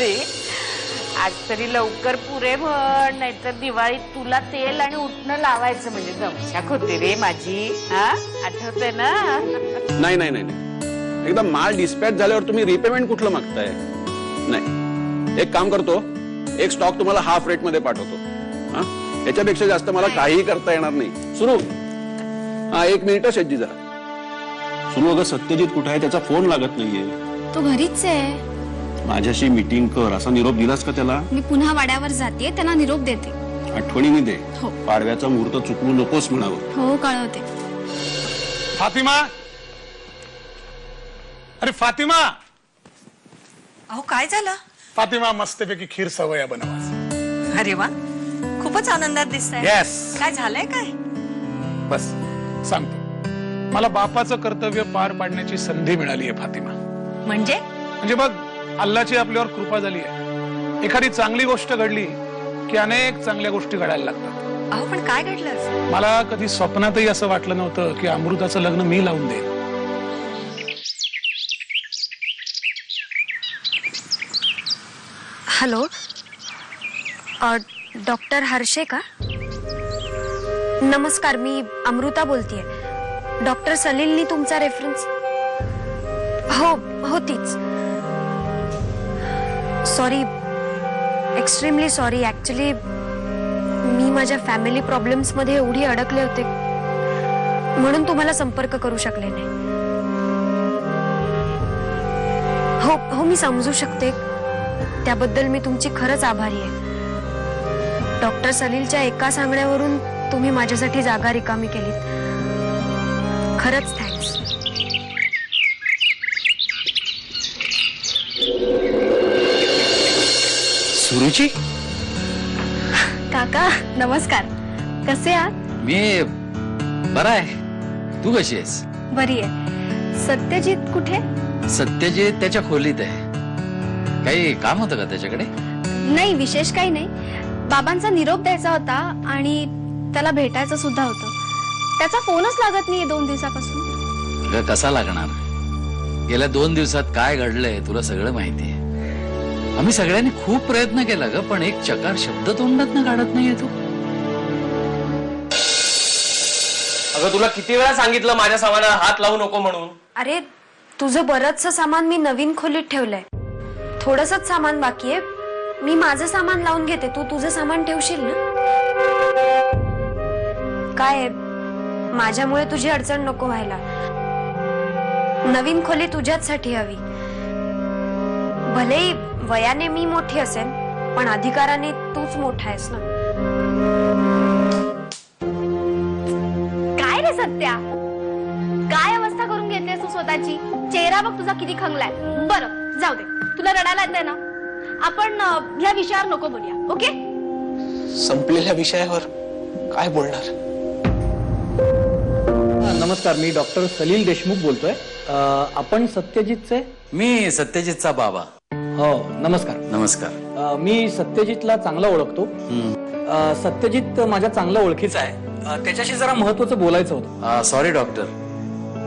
करते. आज तरी लवकर पुरे म्हण, नाहीतर दिवाळीत तुला तेल आणि उठणं लावायचं म्हणजे दमछाक होते रे माझी. हा आठवते ना? नाही नाही नाही, एकदा माल डिस्पॅच झाल्यावर तुम्ही रिपेमेंट कुठलं मागताय? नाही, एक काम करतो, एक स्टॉक तुम्हाला हाफ रेट मध्ये पाठवतो. हा, याच्यापेक्षा जास्त मला काहीही करता येणार नाही. सुरू. हा, 1 मिनिट शेटजी जरा. सुरू. अगं सत्यजित कुठे आहे? त्याचा फोन लागत नाहीये. तो घरीच आहे. माझ्याशी मीटिंग कर असा निरोप दिलास का त्याला? मी पुन्हा वाड्यावर जाते, त्यांना निरोप देते. आठवणीने दे. हो. पाडव्याचा मुहूर्त चुकवू नकोस म्हणावं. हो, कळवते. फातिमा, अरे फातिमा. अहो काय झालं? फातिमा, मस्तपैकी खीर सवया बनवा. अरे वा, खूपच आनंदात दिसताय. येस. काय झालंय काय? बस सांगतो. मला बापाचं कर्तव्य पार पाडण्याची संधी मिळाली आहे फातिमा. म्हणजे बघ, अल्लाची आपल्यावर कृपा झाली आहे. एखादी चांगली गोष्ट घडली की अनेक चांगल्या गोष्टी घडायला लागतात. अहो पण काय घडलं? मला कधी स्वप्नातही असं वाटलं नव्हतं की अमृताचं लग्न मी लावून देईन. हॅलो, डॉक्टर हर्षे का? नमस्कार, मी अमृता बोलतेय. डॉक्टर सलीलनी तुमचा रेफरन्स. हो तीच. Sorry, extremely sorry. ऍक्च्युली मी माझ्या फॅमिली प्रॉब्लेम्स मध्ये एवढी अडकले होते म्हणून तुम्हाला संपर्क करू शकले नाही. हो, मी समजू शकते. त्याबद्दल मी तुमची खरंच आभारी आहे. डॉक्टर सलीलच्या एका सांगण्यावरून तुम्ही माझ्यासाठी जागा रिकामी केलीत. खरंच थँक्स. सुरुची. काका नमस्कार. कसे आहात? मी बरा आहे. तू कशी आहेस? बरी आहे. सत्यजित कुठे? सत्यजित त्याच्या खोलीत आहे. काही काम होतं का त्याच्याकडे? नाही, विशेष काही नाही. बाबांचा निरोप द्यायचा होता आणि त्याला भेटायचं सुद्धा होतं. त्याचा फोनच लागत नाहीये 2 दिवसापासून. कसा लागणार? गेल्या 2 दिवसात काय घडलंय तुला सगळं माहितीये. आम्ही सगळ्यांनी खूप प्रयत्न केला ग, पण एक चकार शब्द तोंडातनं काढत नाहीये तू. अगं तुला किती वेळा सांगितलं माझ्या सामानाला हात लावू नको म्हणून. अरे, तुझं बरंचसं सामान मी नवीन खोलीत ठेवलंय. थोडंसंच सामान बाकी आहे. मी माझं सामान लावून घेते, तू तुझं सामान ठेवशील ना? काय, माझ्यामुळे तुझी अडचण नको व्हायला. नवीन खोली तुझ्याचसाठी हवी. भलेही वयाने मी मोठी असेल, पण अधिकाराने तूच मोठा आहेस ना. काय रे सत्या, काय अवस्था करून घेतेस तू स्वतःची? चेहरा बघ तुझा किती खंगलाय. बरं जाऊ दे, तुला रडायला येतंय ना. आपण ह्या विषयावर नको बोलूया, ओके? संपलेल्या विषयावर काय बोलणार? नमस्कार, मी डॉक्टर सलील देशमुख बोलतोय. आपण सत्यजितचे? मी सत्यजितचा बाबा. हो, नमस्कार. नमस्कार. मी सत्यजितला चांगला ओळखतो. सत्यजित माझ्या चांगला ओळखीचा आहे. त्याच्याशी जरा महत्वाचं बोलायचं होतं. सॉरी डॉक्टर,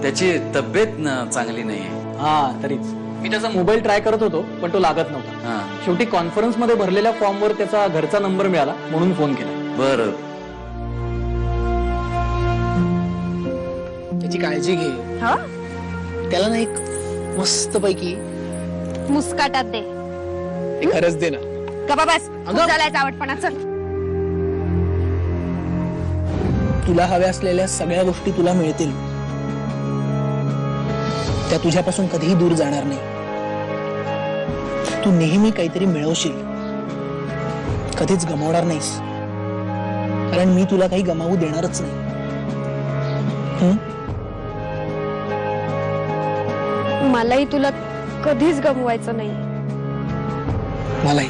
त्याची तब्येत चांगली नाहीये. हा, तरीच मी त्याचा मोबाईल ट्राय करत होतो, पण तो लागत नव्हता. शेवटी कॉन्फरन्स मध्ये भरलेल्या फॉर्मवर त्याचा घरचा नंबर मिळाला म्हणून फोन केला. बरं, त्याची काळजी घे. त्याला ना एक मस्त पैकी मुस्काटात दे. खरंच दे ना. गप्पा बस, झालाय चावटपणा. चल, तुला हव्या असलेल्या सगळ्या गोष्टी तुला मिळतील. त्या तुझ्यापासून कधीही दूर जाणार नाही. तू नेहमी काहीतरी मिळवशील, कधीच गमावणार नाहीस. कारण मी तुला काही गमावू देणारच नाही. मलाही तुला कधीच गमवायचं नाही. मलाही.